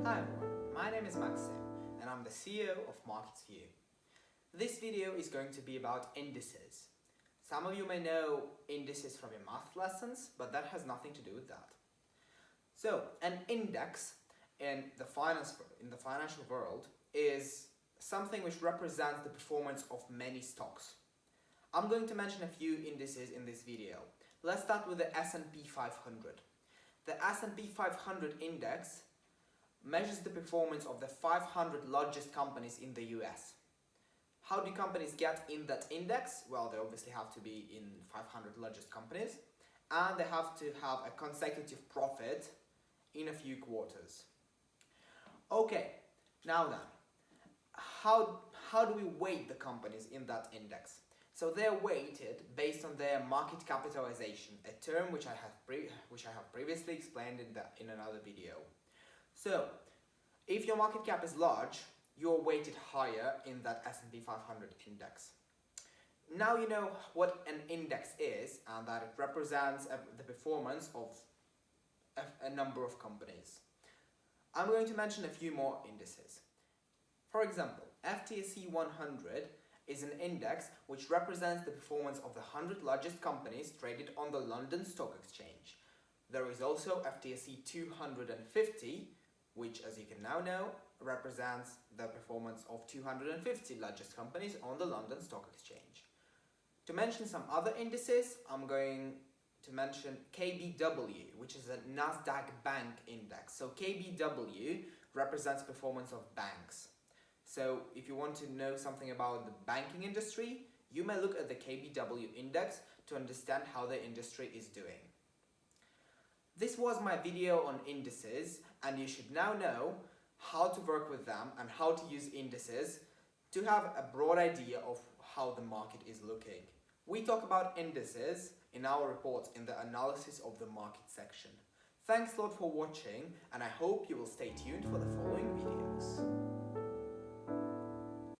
Hi everyone, my name is Maxim and I'm the CEO of Markets View. This video is going to be about indices. Some of you may know indices from your math lessons, but that has nothing to do with that. So, an index in the financial world is something which represents the performance of many stocks. I'm going to mention a few indices in this video. Let's start with the S&P 500. The S&P 500 index measures the performance of the 500 largest companies in the US. How do companies get in that index? Well, they obviously have to be in 500 largest companies, and they have to have a consecutive profit in a few quarters. Okay, now then, how do we weight the companies in that index? So they're weighted based on their market capitalization, a term which I have previously explained in another video. So, if your market cap is large, you're weighted higher in that S&P 500 index. Now you know what an index is and that it represents the performance of a number of companies. I'm going to mention a few more indices. For example, FTSE100 is an index which represents the performance of the 100 largest companies traded on the London Stock Exchange. There is also FTSE250, which, as you can now know, represents the performance of 250 largest companies on the London Stock Exchange. To mention some other indices, I'm going to mention KBW, which is a Nasdaq Bank Index. So KBW represents performance of banks. So if you want to know something about the banking industry, you may look at the KBW index to understand how the industry is doing. This was my video on indices, and you should now know how to work with them and how to use indices to have a broad idea of how the market is looking. We talk about indices in our reports in the analysis of the market section. Thanks a lot for watching, and I hope you will stay tuned for the following videos.